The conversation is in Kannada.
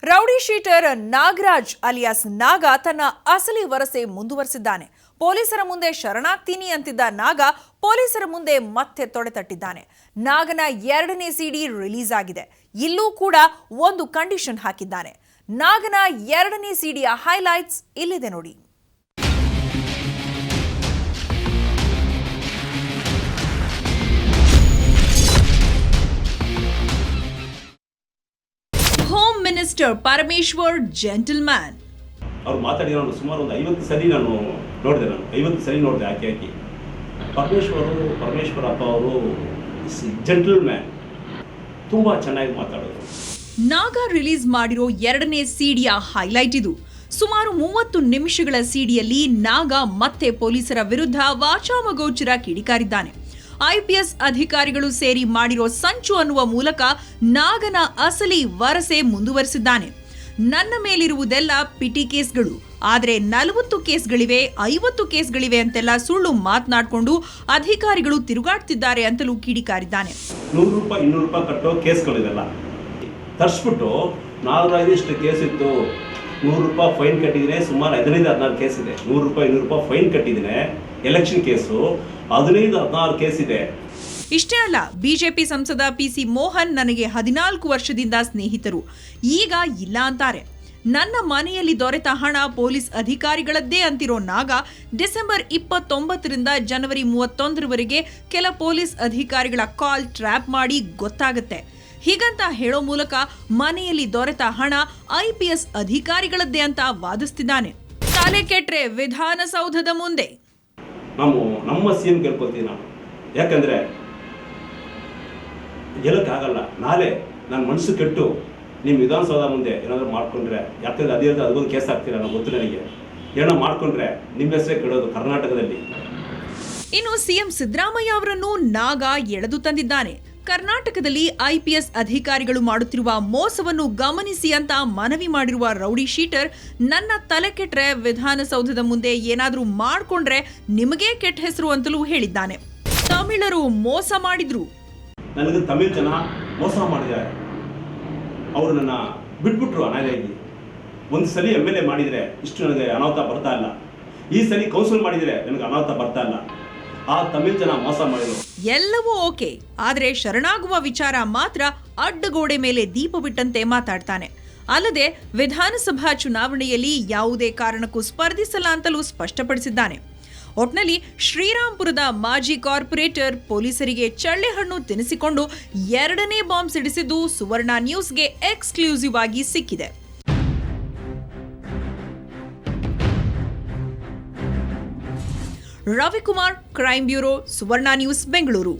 ರೌಡಿ ಶೀಟರ್ ನಾಗರಾಜ್ ಅಲಿಯಾಸ್ ನಾಗ ತನ್ನ ಅಸಲಿ ವರಸೆ ಮುಂದುವರೆಸಿದ್ದಾನೆ. ಪೊಲೀಸರ ಮುಂದೆ ಶರಣಾಗ್ತೀನಿ ಅಂತಿದ್ದ ನಾಗ ಪೊಲೀಸರ ಮುಂದೆ ಮತ್ತೆ ತೊಡೆತಟ್ಟಿದ್ದಾನೆ. ನಾಗನ 2ನೇ ಸಿಡಿ ರಿಲೀಸ್ ಆಗಿದೆ. ಇಲ್ಲೂ ಕೂಡ ಒಂದು ಕಂಡೀಷನ್ ಹಾಕಿದ್ದಾನೆ. ನಾಗನ 2ನೇ ಸಿಡಿಯ ಹೈಲೈಟ್ಸ್ ಇಲ್ಲಿದೆ ನೋಡಿ. Home minister Parameshwar gentleman. ಅವ್ರು ಮಾತಾಡಿ ನಾನು ಸುಮಾರು ಒಂದು 50 ಸರಿ ನೋಡಿದೆ. 50 ಸರಿ ನೋಡಿದೆ ಹಾಕಿ ಪರಮೇಶ್ವರ ಅಪ್ಪ ಅವರು ಜೆಂಟಲ್ಮ್ಯಾನ್, ತುಂಬಾ ಚೆನ್ನಾಗಿ ಮಾತಾಡೋದು. ನಾಗ ರಿಲೀಸ್ ಮಾಡಿರೋ 2ನೇ ಸಿಡಿಯ ಹೈಲೈಟ್ ಇದು. ಸುಮಾರು 30 ನಿಮಿಷಗಳ ಸಿಡಿಯಲ್ಲಿ ನಾಗ ಮತ್ತೆ ಪೊಲೀಸರ ವಿರುದ್ಧ ವಾಚಾಮಗೋಚರ ಕಿಡಿಕಾರಿದ್ದಾನೆ. IPS ಅಧಿಕಾರಿಗಳು ಸೇರಿ ಮಾಡಿರೋ ಸಂಚು ಅನ್ನುವ ಮೂಲಕ ನಾಗನ ಅಸಲಿ ವರಸೆ ಮುಂದುವರೆಸಿದ್ದಾನೆ. ನನ್ನ ಮೇಲಿರುವುದೆಲ್ಲ ಪಿಟಿ ಕೇಸ್ಗಳು, ಆದ್ರೆ 40 ಕೇಸ್ಗಳಿವೆ, 50 ಕೇಸ್ಗಳಿವೆ ಅಂತೆಲ್ಲ ಸುಳ್ಳು ಮಾತನಾಡಿಕೊಂಡು ಅಧಿಕಾರಿಗಳು ತಿರುಗಾಡ್ತಿದ್ದಾರೆ ಅಂತಲೂ ಕಿಡಿಕಾರಿದ್ದಾನೆ. 100 ರೂಪಾಯಿ 200 ರೂಪಾಯಿ ಕಟ್ಟೋ ಕೇಸ್ಗಳಿದೆಲ್ಲ ತರಿಸ್ಬಿಟ್ಟು ನಾಗರಾಜ್ ಇಷ್ಟು ಕೇಸ್ ಇತ್ತು, 100 ರೂಪಾಯಿ ಫೈನ್ ಕಟ್ಟಿದ್ರೆ ಸುಮಾರು 15-16 ಕೇಸ್ ಇದೆ. 100 ರೂಪಾಯಿ 200 ರೂಪಾಯಿ ಫೈನ್ ಕಟ್ಟಿದ್ರೆ ಎಲೆಕ್ಷನ್ ಕೇಸು 15-16 ಕೇಸ್ ಇದೆ. ಇಷ್ಟೇ ಅಲ್ಲ, ಬಿಜೆಪಿ ಸಂಸದ PC ಮೋಹನ್ ನನಗೆ 14 ವರ್ಷದಿಂದ ಸ್ನೇಹಿತರು, ಈಗ ಇಲ್ಲ ಅಂತಾರೆ. ನನ್ನ ಮನೆಯಲ್ಲಿ ದೊರೆತ ಹಣ ಪೊಲೀಸ್ ಅಧಿಕಾರಿಗಳದ್ದೇ ಅಂತಿರೋ ನಾಗ ಡಿಸೆಂಬರ್ 29ರಿಂದ ಜನವರಿ 31ರವರೆಗೆ ಕೆಲ ಪೊಲೀಸ್ ಅಧಿಕಾರಿಗಳ ಕಾಲ್ ಟ್ರ್ಯಾಪ್ ಮಾಡಿ ಗೊತ್ತಾಗುತ್ತೆ. ಹೀಗಂತ ಹೇಳೋ ಮೂಲಕ ಮನೆಯಲ್ಲಿ ದೊರೆತ ಹಣ IPS ಅಧಿಕಾರಿಗಳದ್ದೇ ಅಂತ ವಾದಿಸ್ತಿದ್ದಾನೆ. ತಲೆ ಕೆಟ್ರೆ ವಿಧಾನಸೌಧದ ಮುಂದೆ ನಮ್ಮ CM ಕೇಳ್ಕೊಳ್ತೀನಿ ನಾನು, ಯಾಕಂದ್ರೆ ಗೆಲ್ಲಕ್ಕಾಗಲ್ಲ. ನಾಳೆ ನನ್ನ ಮನಸ್ಸು ಕೆಟ್ಟು ನಿಮ್ಮ ವಿಧಾನಸೌಧ ಮುಂದೆ ಏನಾದರೂ ಮಾಡ್ಕೊಂಡ್ರೆ, ಯಾಕಂದ್ರೆ ಅದೇ ಅದೊಂದು ಕೇಸ್ ಆಗ್ತೀರ ಅನ್ನೋ ಗೊತ್ತು ನನಗೆ. ಏನೋ ಮಾಡ್ಕೊಂಡ್ರೆ ನಿಮ್ಮ ಹೆಸರೇ ಕೆಡೋದು ಕರ್ನಾಟಕದಲ್ಲಿ. ಇನ್ನು CM ಸಿದ್ದರಾಮಯ್ಯ ಅವರನ್ನು ನಾಗ ಎಳೆದು ತಂದಿದ್ದಾನೆ. ಕರ್ನಾಟಕದಲ್ಲಿ IPS ಅಧಿಕಾರಿಗಳು ಮಾಡುತ್ತಿರುವ ಮೋಸವನ್ನು ಗಮನಿಸಿ ಅಂತ ಮನವಿ ಮಾಡಿರುವ ರೌಡಿ ಶೀಟರ್, ನನ್ನ ತಲೆ ಕೆಟ್ರೆ ವಿಧಾನಸೌಧದ ಮುಂದೆ ಏನಾದರೂ ಮಾಡ್ಕೊಂಡ್ರೆ ನಿಮಗೇ ಕೆಟ್ಟ ಹೆಸರು ಅಂತಲೂ ಹೇಳಿದ್ದಾನೆ. ತಮಿಳರು ಮೋಸ ಮಾಡಿದ್ರು, ನನಗೆ ತಮಿಳ್ ಜನ ಮೋಸ ಮಾಡಿದ್ದಾರೆ. ಅವರು ನನ್ನ ಬಿಟ್ಬಿಟ್ರು ಅನಾಥಾಗಿ. ಒಂದು ಸಲ MLA ಮಾಡಿದರೆ ಇಷ್ಟು ನನಗೆ ಅನಾಹುತ ಬರ್ತಾ ಇಲ್ಲ, ಈ ಸಲ ಕೌನ್ಸಿಲ್ ಮಾಡಿದರೆ ನನಗೆ ಅನಾಹುತ ಬರ್ತಾ ಇಲ್ಲ. ಆ ತಮಿಳ್ ಜನ ಮೋಸ ಮಾಡಿದ್ರು. ಎಲ್ಲವೂ ಓಕೆ, ಆದ್ರೆ ಶರಣಾಗುವ ವಿಚಾರ ಮಾತ್ರ ಅಡ್ಡಗೋಡೆ ಮೇಲೆ ದೀಪ ಬಿಟ್ಟಂತೆ ಮಾತಾಡ್ತಾನೆ. ಅಲ್ಲದೆ ವಿಧಾನಸಭಾ ಚುನಾವಣೆಯಲ್ಲಿ ಯಾವುದೇ ಕಾರಣಕ್ಕೂ ಸ್ಪರ್ಧಿಸಲ್ಲ ಅಂತಲೂ ಸ್ಪಷ್ಟಪಡಿಸಿದ್ದಾನೆ. ಒಟ್ನಲ್ಲಿ ಶ್ರೀರಾಂಪುರದ ಮಾಜಿ ಕಾರ್ಪೊರೇಟರ್ ಪೊಲೀಸರಿಗೆ ಚಳ್ಳೆಹಣ್ಣು ತಿನ್ನಿಸಿಕೊಂಡು 2ನೇ ಬಾಂಬ್ ಸಿಡಿಸಿದ್ದು ಸುವರ್ಣ ನ್ಯೂಸ್ಗೆ ಎಕ್ಸ್ಕ್ಲೂಸಿವ್ ಆಗಿ ಸಿಕ್ಕಿದೆ. ರವಿಕುಮಾರ್, ಕ್ರೈಮ್ ಬ್ಯೂರೋ, ಸುವರ್ಣ ನ್ಯೂಸ್, ಬೆಂಗಳೂರು.